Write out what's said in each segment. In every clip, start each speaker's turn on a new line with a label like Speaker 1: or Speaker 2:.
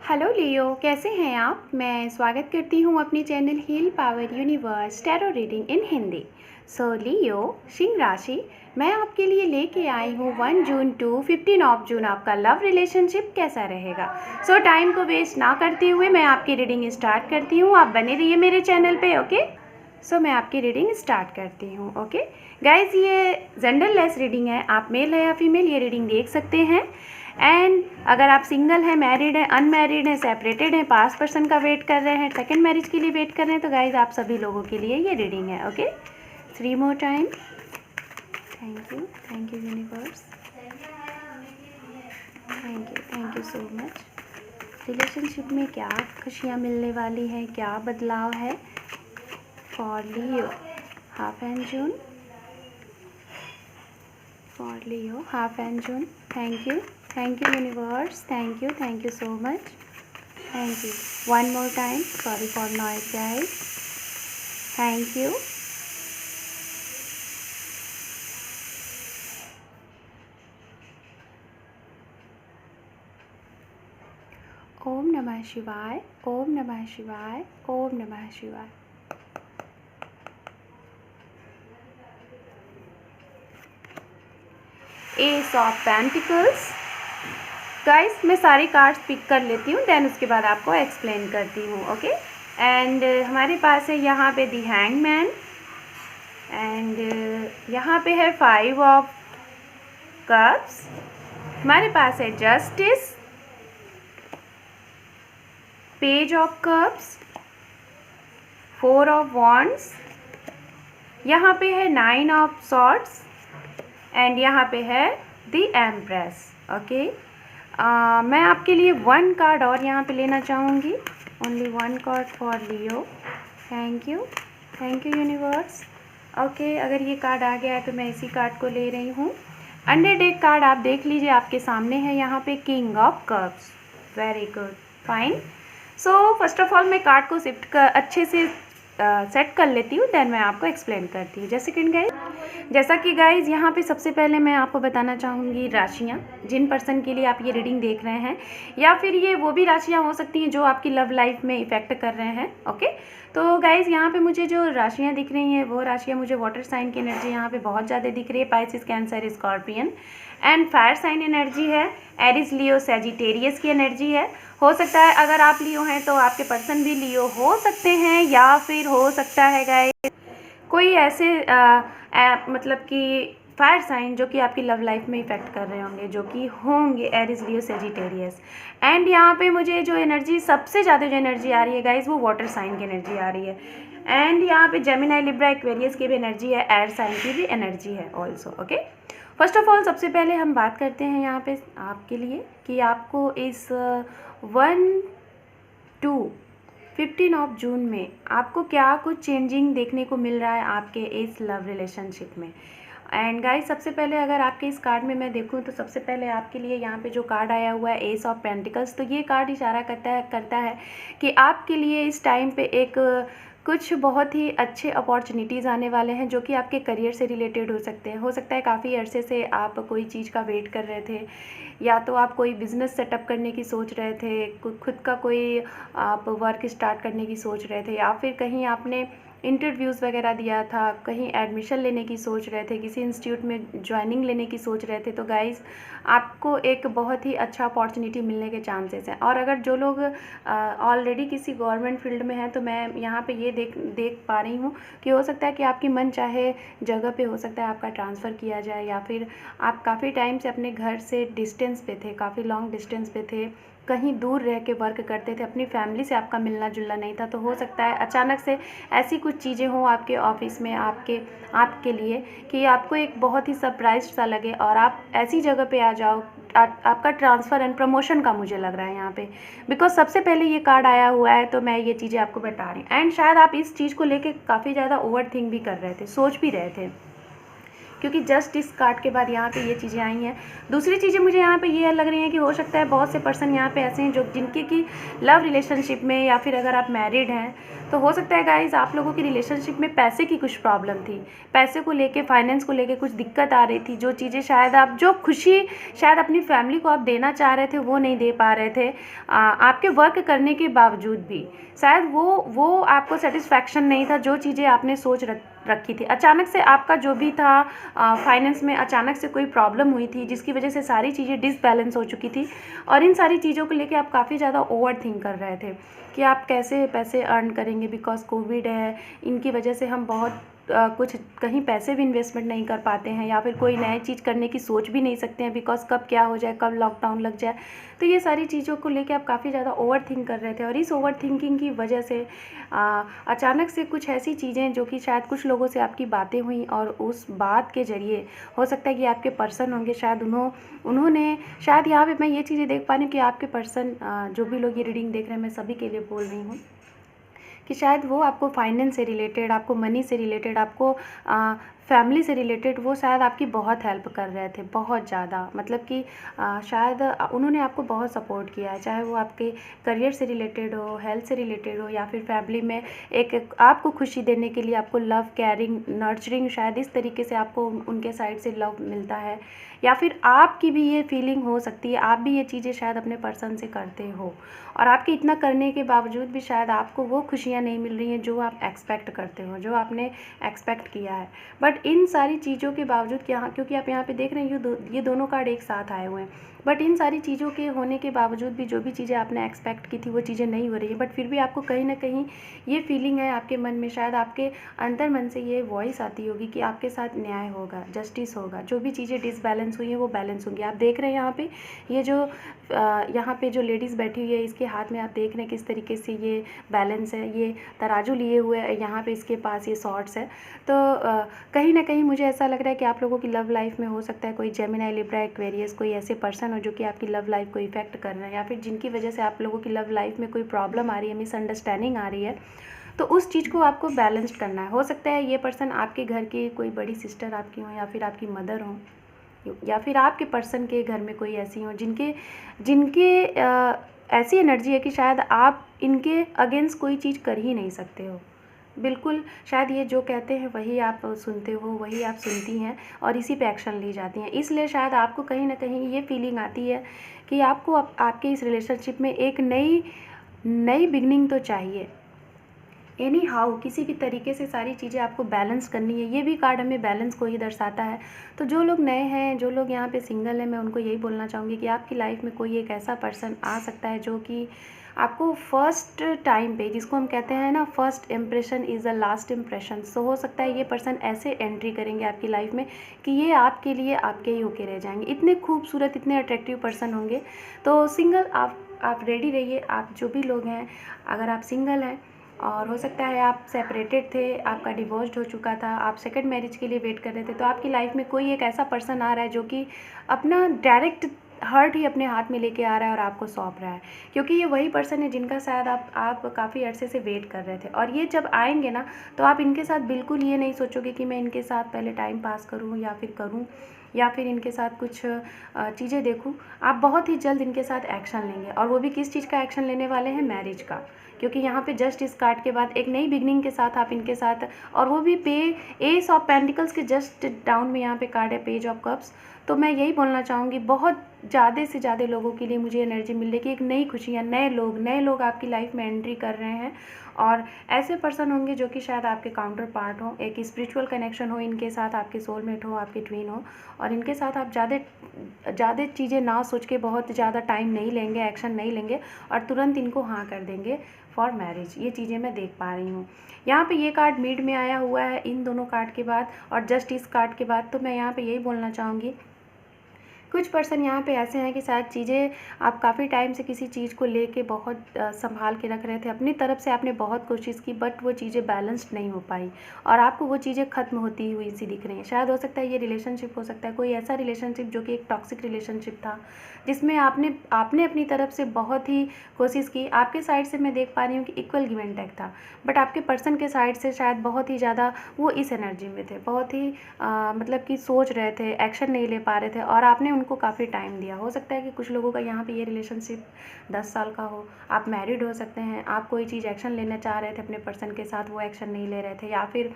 Speaker 1: Hello लियो, कैसे हैं आप। मैं स्वागत करती हूँ अपने channel heal power universe tarot reading in Hindi. So Leo, सिंह राशि, मैं आपके लिए लेके आई हूँ 1 जून टू 15 ऑफ जून आपका लव रिलेशनशिप कैसा रहेगा। सो टाइम को वेस्ट ना करते हुए मैं आपकी रीडिंग स्टार्ट करती हूँ। आप बने रहिए मेरे चैनल पे, ओके। सो मैं आपकी रीडिंग स्टार्ट करती हूँ, ओके गाइज। ये जेंडरलेस रीडिंग है, आप मेल है या फीमेल ये रीडिंग देख सकते हैं। एंड अगर आप सिंगल हैं, मैरिड हैं, अनमैरिड हैं, सेपरेटेड हैं, पास्ट पर्सन का वेट कर रहे हैं, सेकंड मैरिज के लिए वेट कर रहे हैं, तो गाइज आप सभी लोगों के लिए ये रीडिंग है, okay. 3 more time. Thank you universe, thank you so much. Relationship में क्या खुशियाँ मिलने वाली हैं, क्या बदलाव है for Leo half end June, for Leo half end June. Thank you universe, thank you so much, thank you. One more time, sorry for noise guys, thank you. ओम नमः शिवाय, ओम नमः शिवाय, ओम नमः शिवाय। S of pentacles. गाइस मैं सारी cards pick कर लेती हूँ, देन उसके बाद आपको एक्सप्लेन करती हूँ, ओके। एंड हमारे पास है यहाँ पे दी हैंगमैन, एंड यहाँ पे है 5 ऑफ कप्स। हमारे पास है justice, page of cups, 4 of wands, यहाँ पे है 9 ऑफ सॉर्ड्स, एंड यहाँ पे है दी एम्प्रेस, ओके। मैं आपके लिए 1 कार्ड और यहाँ पे लेना चाहूँगी, only 1 card for Leo. Thank you universe, okay. अगर ये कार्ड आ गया है तो मैं इसी कार्ड को ले रही हूँ। अंडर डेक कार्ड आप देख लीजिए, आपके सामने है यहाँ पे king of cups. Very good, fine. So first of all मैं कार्ड को शिफ्ट कर अच्छे से सेट कर लेती हूँ, देन मैं आपको एक्सप्लेन करती हूँ। जैसा कि गाइज यहाँ पे सबसे पहले मैं आपको बताना चाहूँगी राशियाँ, जिन पर्सन के लिए आप ये रीडिंग देख रहे हैं, या फिर ये वो भी राशियाँ हो सकती हैं जो आपकी लव लाइफ में इफेक्ट कर रहे हैं, ओके। तो गाइज यहाँ पे मुझे जो राशियाँ दिख रही हैं वो राशियाँ मुझे वाटर साइन की एनर्जी यहाँ पे बहुत ज़्यादा दिख रही है, Pisces, Cancer, Scorpion. And fire sign energy है, एरिस, लियो, सैजिटेरियस की एनर्जी है। हो सकता है अगर आप लियो हैं तो आपके पर्सन भी लियो हो सकते हैं, या फिर हो सकता है गाइस कोई ऐसे मतलब कि फायर साइन जो कि आपकी लव लाइफ में इफेक्ट कर रहे होंगे, जो कि होंगे एरिस, लियो, सैजिटेरियस। एंड यहाँ पे मुझे जो एनर्जी सबसे ज़्यादा जो एनर्जी आ रही है गाइस वो वाटर साइन की एनर्जी आ रही है। एंड यहाँ पे जेमिनी, लिब्रा, एक्वेरियस की भी एनर्जी है, एयर साइन की भी एनर्जी है also, okay. First of all सबसे पहले हम बात करते हैं यहाँ पे आपके लिए कि आपको इस 1 टू 15 ऑफ जून में आपको क्या कुछ चेंजिंग देखने को मिल रहा है आपके इस लव रिलेशनशिप में। एंड गाइस सबसे पहले अगर आपके इस कार्ड में मैं देखूं तो सबसे पहले आपके लिए यहाँ पे जो कार्ड आया हुआ है एस ऑफ पेंटिकल्स, तो ये कार्ड इशारा करता है कि आपके लिए इस टाइम पे एक कुछ बहुत ही अच्छे अपॉर्चुनिटीज़ आने वाले हैं, जो कि आपके करियर से रिलेटेड हो सकते हैं। हो सकता है काफ़ी अरसे से आप कोई चीज़ का वेट कर रहे थे, या तो आप कोई बिज़नेस सेटअप करने की सोच रहे थे, खुद का कोई आप वर्क स्टार्ट करने की सोच रहे थे, या फिर कहीं आपने इंटरव्यूज़ वगैरह दिया था, कहीं एडमिशन लेने की सोच रहे थे, किसी इंस्टीट्यूट में ज्वाइनिंग लेने की सोच रहे थे, तो गाइज़ आपको एक बहुत ही अच्छा अपॉर्चुनिटी मिलने के चांसेस हैं। और अगर जो लोग ऑलरेडी किसी गवर्नमेंट फील्ड में हैं, तो मैं यहाँ पे ये देख पा रही हूँ कि हो सकता है कि आपकी मन चाहे जगह पे हो सकता है आपका ट्रांसफ़र किया जाए, या फिर आप काफ़ी टाइम से अपने घर से डिस्टेंस पे थे, काफ़ी लॉन्ग डिस्टेंस पे थे, कहीं दूर रह के वर्क करते थे, अपनी फैमिली से आपका मिलना जुलना नहीं था। तो हो सकता है अचानक से ऐसी कुछ चीज़ें हों आपके ऑफिस में आपके लिए कि आपको एक बहुत ही सरप्राइज सा लगे, और आप ऐसी जगह पे आ जाओ, आपका ट्रांसफ़र एंड प्रमोशन का मुझे लग रहा है यहाँ पे, बिकॉज सबसे पहले ये कार्ड आया हुआ है, तो मैं ये चीज़ें आपको बता रही हूँ। एंड शायद आप इस चीज़ को लेके काफ़ी ज़्यादा ओवर थिंक भी कर रहे थे, सोच भी रहे थे क्योंकि जस्ट इस कार्ड के बाद यहाँ पे ये चीज़ें आई हैं। दूसरी चीज़ें मुझे यहाँ पे ये लग रही हैं कि हो सकता है बहुत से पर्सन यहाँ पे ऐसे हैं जो जिनके की लव रिलेशनशिप में, या फिर अगर आप मैरिड हैं तो हो सकता है गाइज आप लोगों की रिलेशनशिप में पैसे की कुछ प्रॉब्लम थी, पैसे को लेके, फाइनेंस को लेके कुछ दिक्कत आ रही थी। जो चीज़ें शायद आप, जो खुशी शायद अपनी फैमिली को आप देना चाह रहे थे वो नहीं दे पा रहे थे, आपके वर्क करने के बावजूद भी शायद वो आपको सेटिस्फैक्शन नहीं था जो चीज़ें आपने सोच रखी थी। अचानक से आपका जो भी था फाइनेंस में अचानक से कोई प्रॉब्लम हुई थी जिसकी वजह से सारी चीज़ें डिसबैलेंस हो चुकी थी, और इन सारी चीज़ों को लेके आप काफ़ी ज़्यादा ओवर थिंक कर रहे थे कि आप कैसे पैसे अर्न करेंगे, बिकॉज कोविड है, इनकी वजह से हम बहुत कुछ कहीं पैसे भी इन्वेस्टमेंट नहीं कर पाते हैं, या फिर कोई नई चीज़ करने की सोच भी नहीं सकते हैं, बिकॉज कब क्या हो जाए, कब लॉकडाउन लग जाए। तो ये सारी चीज़ों को लेके आप काफ़ी ज़्यादा ओवर थिंक कर रहे थे, और इस ओवर थिंकिंग की वजह से अचानक से कुछ ऐसी चीज़ें जो कि शायद कुछ लोगों से आपकी बातें हुई, और उस बात के ज़रिए हो सकता है कि आपके पर्सन होंगे, शायद उन्होंने शायद यहाँ पे मैं ये चीज़ें देख पा रही हूँ कि आपके पर्सन, जो भी लोग ये रीडिंग देख रहे हैं, मैं सभी के लिए बोल रही हूँ कि शायद वो आपको फाइनेंस से रिलेटेड, आपको मनी से रिलेटेड, आपको फैमिली से रिलेटेड वो शायद आपकी बहुत हेल्प कर रहे थे, बहुत ज़्यादा। मतलब कि शायद उन्होंने आपको बहुत सपोर्ट किया है, चाहे वो आपके करियर से रिलेटेड हो, हेल्थ से रिलेटेड हो, या फिर फैमिली में एक आपको खुशी देने के लिए आपको लव, केयरिंग, नर्चरिंग, शायद इस तरीके से आपको उनके साइड से लव मिलता है, या फिर आपकी भी ये फीलिंग हो सकती है, आप भी ये चीज़ें शायद अपने पर्सन से करते हो, और आपके इतना करने के बावजूद भी शायद आपको वो खुशियाँ नहीं मिल रही हैं जो आप एक्सपेक्ट करते हो, जो आपने एक्सपेक्ट किया है। बट इन सारी चीज़ों के बावजूद क्योंकि आप यहाँ पे देख रहे हैं ये दोनों कार्ड एक साथ आए हुए हैं, बट इन सारी चीज़ों के होने के बावजूद भी जो भी चीज़ें आपने एक्सपेक्ट की थी वो चीज़ें नहीं हो रही है, बट फिर भी आपको कहीं ना कहीं ये फीलिंग है आपके मन में, शायद आपके अंतर मन से ये वॉइस आती होगी कि आपके साथ न्याय होगा, जस्टिस होगा, जो भी चीज़ें डिसबैलेंस हुई हैं वो बैलेंस होंगी। आप देख रहे हैं यहाँ पे ये जो यहाँ पे जो लेडीज़ बैठी हुई है, इसके हाथ में आप देख रहे हैं किस तरीके से ये बैलेंस है, ये तराजू लिए हुए है, यहाँ पे इसके पास ये सॉर्ट्स है। तो कहीं ना कहीं मुझे ऐसा लग रहा है कि आप लोगों की लव लाइफ में हो सकता है कोई जेमिनी, लिब्रा, एक्वेरियस, कोई ऐसे पर्सन हो जो कि आपकी लव लाइफ को इफेक्ट कर रहे हैं, या फिर जिनकी वजह से आप लोगों की लव लाइफ में कोई प्रॉब्लम आ रही है, मिसअंडरस्टैंडिंग आ रही है। तो उस चीज़ को आपको बैलेंस्ड करना है। हो सकता है ये पर्सन आपके घर की कोई बड़ी सिस्टर आपकी हो, या फिर आपकी मदर हो, या फिर आपके पर्सन के घर में कोई ऐसी हो जिनके ऐसी एनर्जी है कि शायद आप इनके अगेंस्ट कोई चीज़ कर ही नहीं सकते हो। बिल्कुल, शायद ये जो कहते हैं वही आप सुनते हो, वही आप सुनती हैं, और इसी पे एक्शन ली जाती हैं। इसलिए शायद आपको कहीं ना कहीं ये फीलिंग आती है कि आपको आपके इस रिलेशनशिप में एक नई बिगनिंग तो चाहिए। एनी हाउ किसी भी तरीके से सारी चीज़ें आपको बैलेंस करनी है। ये भी कार्ड हमें बैलेंस को ही दर्शाता है। तो जो लोग नए हैं, जो लोग यहाँ पे सिंगल हैं, मैं उनको यही बोलना चाहूँगी कि आपकी लाइफ में कोई एक ऐसा पर्सन आ सकता है जो कि आपको फर्स्ट टाइम पे, जिसको हम कहते हैं ना, first impression is the last impression. So हो सकता है ये पर्सन ऐसे एंट्री करेंगे आपकी लाइफ में कि ये आपके लिए आपके ही होके रह जाएंगे। इतने खूबसूरत, इतने अट्रैक्टिव पर्सन होंगे। तो सिंगल आप रेडी रहिए। आप जो भी लोग हैं, अगर आप सिंगल हैं और हो सकता है आप सेपरेटेड थे, आपका डिवोर्स्ड हो चुका था, आप सेकंड मैरिज के लिए वेट कर रहे थे, तो आपकी लाइफ में कोई एक ऐसा पर्सन आ रहा है जो कि अपना डायरेक्ट हर्ट ही अपने हाथ में लेके आ रहा है और आपको सौंप रहा है, क्योंकि ये वही पर्सन है जिनका शायद आप काफ़ी अरसे से वेट कर रहे थे। और ये जब आएंगे ना, तो आप इनके साथ बिल्कुल ये नहीं सोचोगे कि मैं इनके साथ पहले टाइम पास करूँ या फिर इनके साथ कुछ चीज़ें देखूँ। आप बहुत ही जल्द इनके साथ एक्शन लेंगे, और वो भी किस चीज़ का एक्शन लेने वाले हैं? मैरिज का। क्योंकि यहाँ पे जस्ट इस कार्ड के बाद एक नई बिगनिंग के साथ आप इनके साथ, और वो भी एस ऑफ पेंटिकल्स के जस्ट डाउन में यहाँ पे कार्ड है पेज ऑफ कप्स। तो मैं यही बोलना चाहूँगी, बहुत ज़्यादा से ज़्यादा लोगों के लिए मुझे एनर्जी मिल रही है कि एक नई खुशियाँ, नए लोग आपकी लाइफ में एंट्री कर रहे हैं, और ऐसे पर्सन होंगे जो कि शायद आपके काउंटर पार्ट हो, एक स्पिरिचुअल कनेक्शन हो इनके साथ, आपके सोलमेट हो, आपके ट्विन हो, और इनके साथ आप ज़्यादा चीज़ें ना सोच के, बहुत ज़्यादा टाइम नहीं लेंगे, एक्शन नहीं लेंगे, और तुरंत इनको हाँ कर देंगे फॉर मैरिज। ये चीज़ें मैं देख पा रही हूँ। यहाँ पे ये कार्ड मिड में आया हुआ है इन दोनों कार्ड के बाद, और जस्ट इस कार्ड के बाद। तो मैं यहाँ पे यही बोलना चाहूँगी कुछ पर्सन यहाँ पे ऐसे हैं कि शायद चीज़ें आप काफ़ी टाइम से किसी चीज़ को लेके बहुत संभाल के रख रहे थे, अपनी तरफ से आपने बहुत कोशिश की, बट वो चीज़ें बैलेंस्ड नहीं हो पाई और आपको वो चीज़ें ख़त्म होती हुई सी दिख रही हैं। शायद हो सकता है ये रिलेशनशिप हो सकता है, कोई ऐसा रिलेशनशिप जो कि एक टॉक्सिक रिलेशनशिप था, जिसमें आपने अपनी तरफ से बहुत ही कोशिश की। आपके साइड से मैं देख पा रही हूँ कि इक्वल गिव एंड टेक था, बट आपके पर्सन के साइड से शायद बहुत ही ज़्यादा वो इस एनर्जी में थे, बहुत ही मतलब कि सोच रहे थे, एक्शन नहीं ले पा रहे थे और आपने उनको काफ़ी टाइम दिया। हो सकता है कि कुछ लोगों का यहाँ पे ये रिलेशनशिप 10 साल का हो, आप मैरिड हो सकते हैं, आप कोई चीज़ एक्शन लेना चाह रहे थे अपने पर्सन के साथ, वो एक्शन नहीं ले रहे थे, या फिर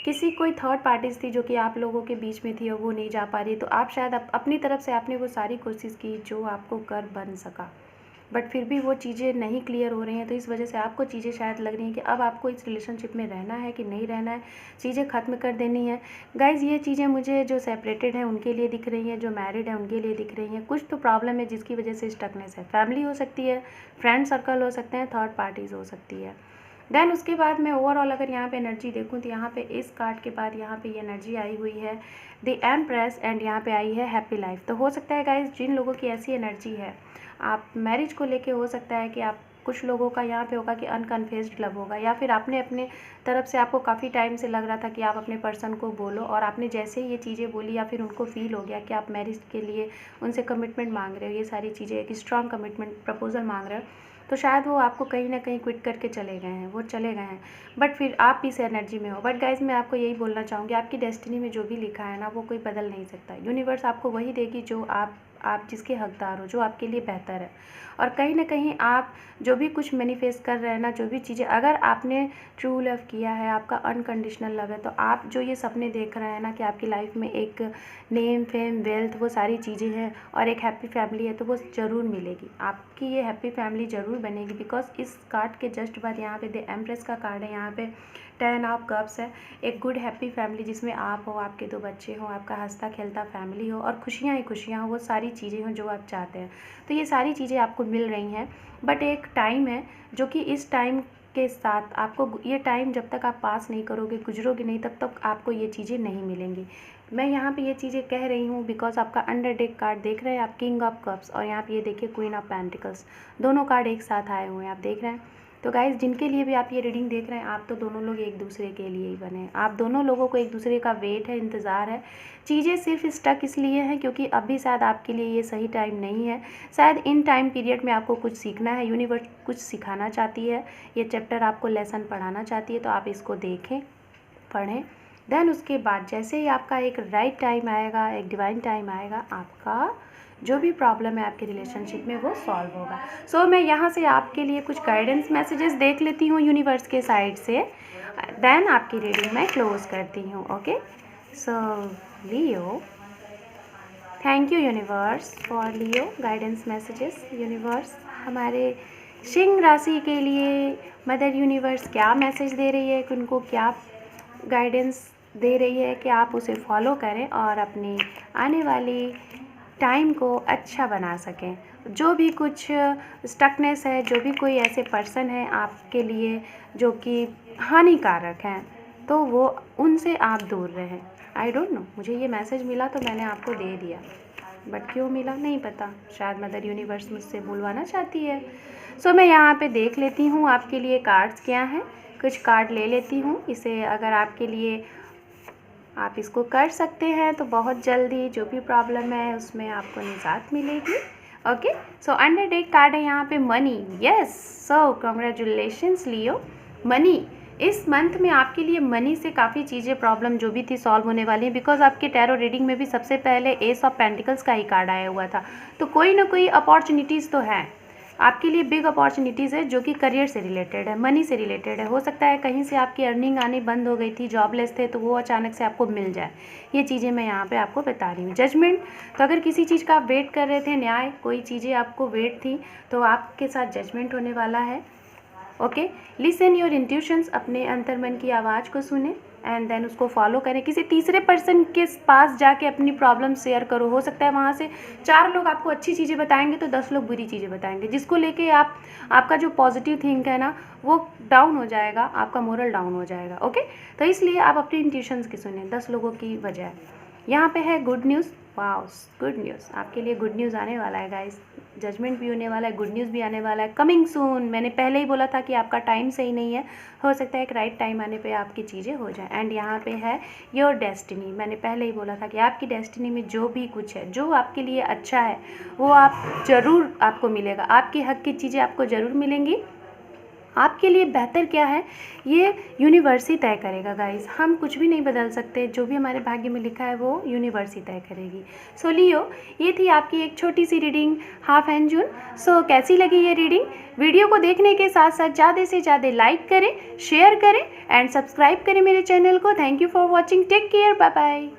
Speaker 1: किसी कोई थर्ड पार्टीज थी जो कि आप लोगों के बीच में थी और वो नहीं जा पा रही, तो आप शायद अपनी तरफ से आपने वो सारी कोशिश की जो आपको कर बन सका, बट फिर भी वो चीज़ें नहीं क्लियर हो रही हैं। तो इस वजह से आपको चीज़ें शायद लग रही हैं कि अब आपको इस रिलेशनशिप में रहना है कि नहीं रहना है, चीज़ें ख़त्म कर देनी है। गाइज़ ये चीज़ें मुझे जो सेपरेटेड हैं उनके लिए दिख रही हैं, जो मैरिड हैं उनके लिए दिख रही हैं। कुछ तो प्रॉब्लम है जिसकी वजह से स्टकनेस है, फैमिली हो सकती है, फ्रेंड सर्कल हो सकते हैं, थर्ड पार्टीज़ हो सकती है। देन उसके बाद मैं ओवरऑल अगर यहाँ पे एनर्जी देखूँ तो यहाँ पे इस कार्ड के बाद यहाँ पे ये एनर्जी आई हुई है द एम्प्रेस एंड यहाँ पे आई है हैप्पी लाइफ। तो हो सकता है गाइज जिन लोगों की ऐसी एनर्जी है, आप मैरिज को लेके हो सकता है कि आप कुछ लोगों का यहाँ पे होगा कि अनकन्फेस्ड लव होगा, या फिर आपने अपने तरफ से आपको काफ़ी टाइम से लग रहा था कि आप अपने पर्सन को बोलो और आपने जैसे ही ये चीज़ें बोली या फिर उनको फील हो गया कि आप मैरिज के लिए उनसे कमिटमेंट मांग रहे हो, ये सारी चीज़ें एक स्ट्रॉन्ग कमिटमेंट प्रपोजल मांग रहे हो, तो शायद वो आपको कहीं ना कहीं क्विट करके चले गए हैं, वो चले गए हैं, बट फिर आप इस एनर्जी में हो। बट गाइज मैं आपको यही बोलना चाहूँगी, आपकी डेस्टिनी में जो भी लिखा है ना वो कोई बदल नहीं सकता। यूनिवर्स आपको वही देगी जो आप जिसके हकदार हो, जो आपके लिए बेहतर है। और कहीं ना कहीं आप जो भी कुछ मैनिफेस्ट कर रहे हैं ना, जो भी चीज़ें अगर आपने ट्रू लव किया है, आपका अनकंडीशनल लव है, तो आप जो ये सपने देख रहे हैं ना कि आपकी लाइफ में एक नेम फेम वेल्थ वो सारी चीज़ें हैं और एक हैप्पी फैमिली है, तो वो ज़रूर मिलेगी। आपकी ये हैप्पी फैमिली ज़रूर बनेगी, बिकॉज इस कार्ड के जस्ट बाद यहाँ पे द एम्प्रेस का कार्ड है, यहाँ पे 10 ऑफ कप्स है। एक गुड हैप्पी फैमिली जिसमें आप हो, आपके 2 बच्चे हों, आपका हंसता खेलता फैमिली हो और खुशियाँ ही खुशियाँ हो, वो सारी चीज़ें हों जो आप चाहते हैं। तो ये सारी चीज़ें आपको मिल रही हैं, बट एक टाइम है जो कि इस टाइम के साथ आपको ये टाइम जब तक आप पास नहीं करोगे, गुजरोगे नहीं, तब तक आपको ये चीज़ें नहीं मिलेंगी। मैं यहाँ पे ये चीज़ें कह रही हूँ बिकॉज आपका अंडर डेक कार्ड देख रहे हैं आप, किंग ऑफ कप्स, और यहाँ पे ये देखिए क्वीन ऑफ पेंटिकल्स, दोनों कार्ड एक साथ आए हुए हैं, आप देख रहे हैं। तो गाइज जिनके लिए भी आप ये रीडिंग देख रहे हैं, आप तो दोनों लोग एक दूसरे के लिए ही बने हैं, आप दोनों लोगों को एक दूसरे का वेट है, इंतज़ार है। चीज़ें सिर्फ स्टक इसलिए हैं क्योंकि अभी शायद आपके लिए ये सही टाइम नहीं है, शायद इन टाइम पीरियड में आपको कुछ सीखना है, यूनिवर्स कुछ सिखाना चाहती है, ये चैप्टर आपको लेसन पढ़ाना चाहती है, तो आप इसको देखें, पढ़ें। देन उसके बाद जैसे ही आपका एक राइट टाइम आएगा, एक डिवाइन टाइम आएगा, आपका जो भी प्रॉब्लम है आपके रिलेशनशिप में वो सॉल्व होगा। सो मैं यहाँ से आपके लिए कुछ गाइडेंस मैसेजेस देख लेती हूँ यूनिवर्स के साइड से, देन आपकी रीडिंग मैं क्लोज करती हूँ। Okay, so Leo, thank you universe for Leo guidance messages. Universe हमारे सिंह राशि के लिए मदर यूनिवर्स क्या मैसेज दे रही है, उनको क्या गाइडेंस दे रही है कि आप उसे फॉलो करें और अपनी आने वाली टाइम को अच्छा बना सकें। जो भी कुछ स्टकनेस है, जो भी कोई ऐसे पर्सन है आपके लिए जो कि हानिकारक हैं, तो वो उनसे आप दूर रहें। आई डोंट नो, मुझे ये मैसेज मिला तो मैंने आपको दे दिया, बट क्यों मिला नहीं पता, शायद मदर यूनिवर्स मुझसे बुलवाना चाहती है। सो मैं यहाँ पे देख लेती हूँ आपके लिए कार्ड्स क्या हैं, कुछ कार्ड ले लेती हूँ। इसे अगर आपके लिए आप इसको कर सकते हैं तो बहुत जल्दी जो भी प्रॉब्लम है उसमें आपको निजात मिलेगी। Okay, so under deck card है यहाँ पे मनी। यस, सो कंग्रेचुलेशंस लियो। मनी इस मंथ में आपके लिए मनी से काफ़ी चीज़ें प्रॉब्लम जो भी थी सॉल्व होने वाली हैं, बिकॉज आपके टैरो रीडिंग में भी सबसे पहले एस ऑफ पेंटिकल्स का ही कार्ड आया हुआ था। तो कोई ना कोई अपॉर्चुनिटीज़ तो हैं आपके लिए, बिग अपॉर्चुनिटीज़ है जो कि करियर से रिलेटेड है, मनी से रिलेटेड है। हो सकता है कहीं से आपकी अर्निंग आनी बंद हो गई थी, जॉबलेस थे, तो वो अचानक से आपको मिल जाए। ये चीज़ें मैं यहाँ पे आपको बता रही हूँ। जजमेंट, तो अगर किसी चीज़ का आप वेट कर रहे थे, न्याय, कोई चीज़ें आपको वेट थी, तो आपके साथ जजमेंट होने वाला है। ओके, लिसन योर इंट्यूशंस, अपने अंतर्मन की आवाज़ को सुने एंड देन उसको फॉलो करें। किसी तीसरे पर्सन के पास जाके अपनी प्रॉब्लम शेयर करो। हो सकता है वहाँ से 4 लोग आपको अच्छी चीज़ें बताएंगे तो 10 लोग बुरी चीज़ें बताएंगे, जिसको लेके आपका जो पॉजिटिव थिंक है ना वो डाउन हो जाएगा, आपका मोरल डाउन हो जाएगा। ओके, तो इसलिए आप अपनी इंट्यूशंस की सुने 10 लोगों की बजाय। यहाँ पे है good news. Wow, good news, आपके लिए गुड न्यूज़ आने वाला है गाइस। जजमेंट भी होने वाला है, गुड न्यूज़ भी आने वाला है, कमिंग सून। मैंने पहले ही बोला था कि आपका टाइम सही नहीं है, हो सकता है एक राइट टाइम आने पे आपकी चीज़ें हो जाएं। एंड यहाँ पे है योर डेस्टिनी। मैंने पहले ही बोला था कि आपकी डेस्टिनी में जो भी कुछ है, जो आपके लिए अच्छा है, वो आप ज़रूर आपको मिलेगा। आपके हक की चीज़ें आपको ज़रूर मिलेंगी। आपके लिए बेहतर क्या है ये यूनिवर्स ही तय करेगा गाइस। हम कुछ भी नहीं बदल सकते, जो भी हमारे भाग्य में लिखा है वो यूनिवर्स ही तय करेगी। सो लियो, ये थी आपकी एक छोटी सी रीडिंग हाफ एंड जून। सो कैसी लगी ये रीडिंग? वीडियो को देखने के साथ साथ ज़्यादा से ज़्यादा लाइक करें, शेयर करें एंड सब्सक्राइब करें मेरे चैनल को। Thank you for watching, take care, bye bye.